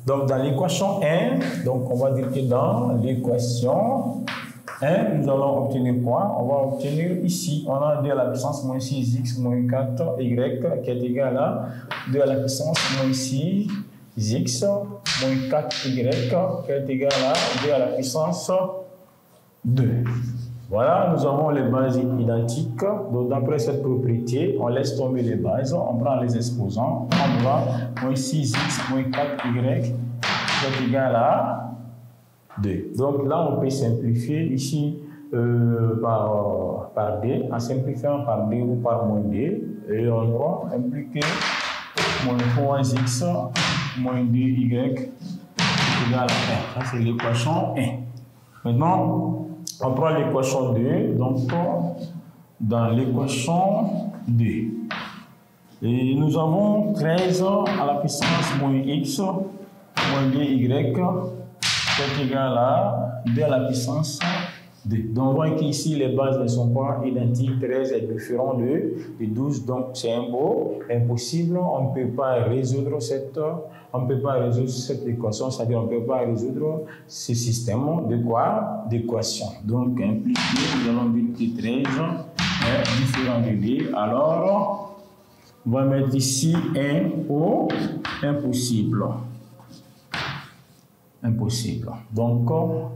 Donc, dans l'équation 1, donc on va dire que dans l'équation 1, nous allons obtenir quoi? On va obtenir ici, on a 2 à la puissance moins 6x moins 4y qui est égal à 2 à la puissance moins 6x moins 4y qui est égal à 2 à la puissance 2. Voilà, nous avons les bases identiques. Donc, d'après cette propriété, on laisse tomber les bases, on prend les exposants, on va moins 6x moins 4y qui est égal à 2. Donc là, on peut simplifier ici par d, en simplifiant par d ou par moins d, et on va impliquer moins 3x moins 2y égal à 1. Ça, c'est l'équation 1. Maintenant, on prend l'équation 2, donc dans l'équation 2. Et nous avons 13 à la puissance moins x moins 2y qui est égal à 2 à la puissance 2. Donc on voit qu'ici les bases ne sont pas identiques, 13 est différent de 12, donc c'est impossible, on ne peut pas résoudre cette équation, c'est-à-dire on ne peut pas résoudre ce système de quoi? D'équation. Donc impliqué, nous allons dire que 13 est différent de 2, alors on va mettre ici 1 au impossible. Impossible. Donc,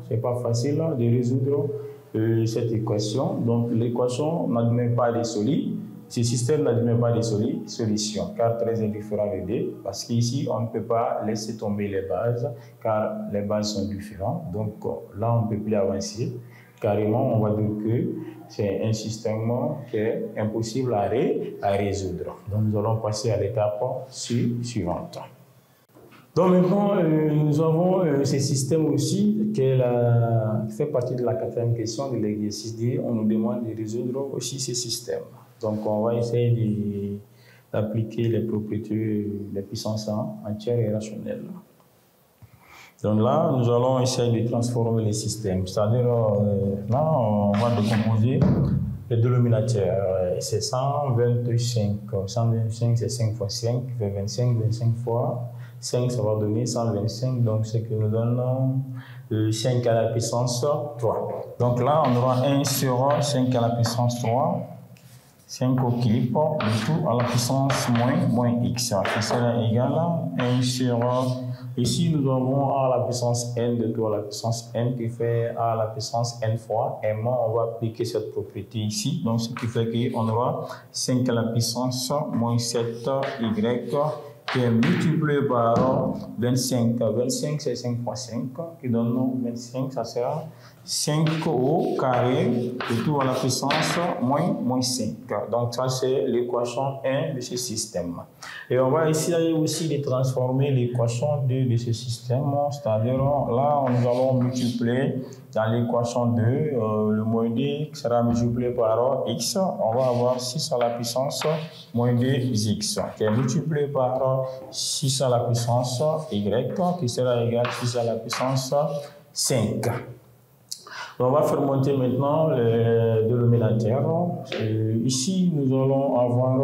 c'est pas facile de résoudre cette équation. Donc, l'équation n'admet pas de ce système n'admet pas de solution, car 13 est différent de 2, parce qu'ici, on ne peut pas laisser tomber les bases, car les bases sont différentes. Donc, là, on ne peut plus avancer. Carrément, on va dire que c'est un système qui est impossible à résoudre. Donc, nous allons passer à l'étape suivante. Donc maintenant, nous avons ce système aussi qui fait partie de la 4e question de l'exercice D. On nous demande de résoudre aussi ce système. Donc on va essayer d'appliquer les propriétés des puissances entières et rationnelles. Donc là, nous allons essayer de transformer les systèmes. C'est-à-dire, là, on va décomposer le dénominateur. C'est 125. 125, c'est 5 fois 5, fait 25, 25 fois 5, ça va donner 125, donc c'est que nous donnons 5 à la puissance 3. Donc là, on aura 1 sur 5 à la puissance 3, 5 au clip, le tout à la puissance moins x, qui sera égal à 1 sur... Ici, nous avons a à la puissance n de tout à la puissance n qui fait a à la puissance n fois m. On va appliquer cette propriété ici, donc ce qui fait qu'on aura 5 à la puissance moins 7y qui est multiplié par 25. 25, c'est 5 fois 5, qui donne 25, ça sera 5 au carré, de tout à la puissance moins 5. Donc ça, c'est l'équation 1 de ce système. Et on va essayer aussi de transformer l'équation 2 de ce système, c'est-à-dire là, nous allons multiplier dans l'équation 2, le moins 2 qui sera multiplié par x, on va avoir 6 à la puissance moins 2x, qui est multiplié par 6 à la puissance y, qui sera égal à 6 à la puissance 5. On va faire monter maintenant le dénominateur. Ici, nous allons avoir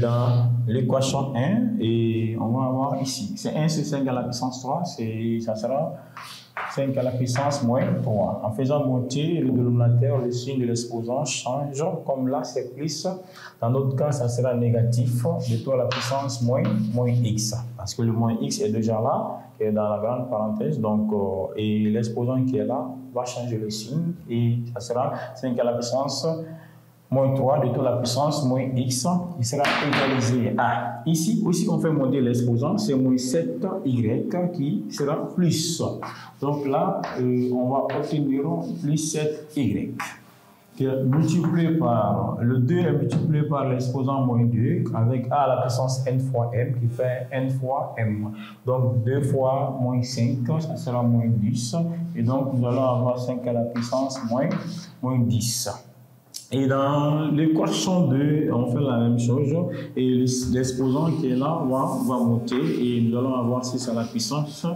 dans l'équation 1, et on va avoir ici, c'est 1 sur 5 à la puissance 3, ça sera 5 à la puissance moins 3. En faisant monter le dénominateur, le signe de l'exposant change, comme là c'est plus, dans notre cas ça sera négatif, de tout à la puissance moins x, parce que le moins x est déjà là, qui est dans la grande parenthèse, donc, et l'exposant qui est là va changer le signe, et ça sera 5 à la puissance moins 3 de toute la puissance moins x, qui sera égalisé à, ici aussi on fait monter l'exposant, c'est moins 7y qui sera plus. Donc là, on va obtenir plus 7y, qui est multiplié par, le 2 est multiplié par l'exposant moins 2, avec a à la puissance n fois m, qui fait n fois m. Donc 2 fois moins 5, ça sera moins 10, et donc nous allons avoir 5 à la puissance moins 10. Et dans l'équation 2, on fait la même chose, et l'exposant qui est là va monter, et nous allons avoir 6 à la puissance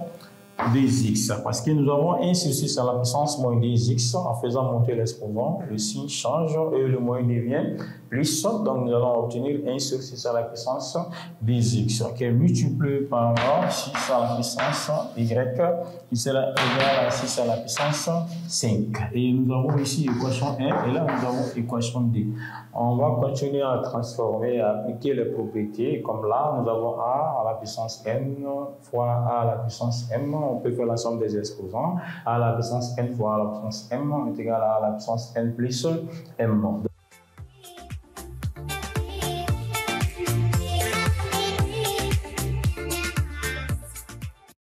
2x, parce que nous avons 1 sur 6 à la puissance moins 2x. En faisant monter l'exposant, le signe change et le moins devient plus. Donc nous allons obtenir 1 sur 6 à la puissance 2x, qui est multiplié par 6 à la puissance y, qui sera égal à 6 à la puissance 5. Et nous avons ici l'équation 1 et là nous avons l'équation 2. On va continuer à transformer, à appliquer les propriétés. Comme là, nous avons a à la puissance n fois a à la puissance m. On peut faire la somme des exposants. A à la puissance n fois a à la puissance m est égal à la puissance n plus m.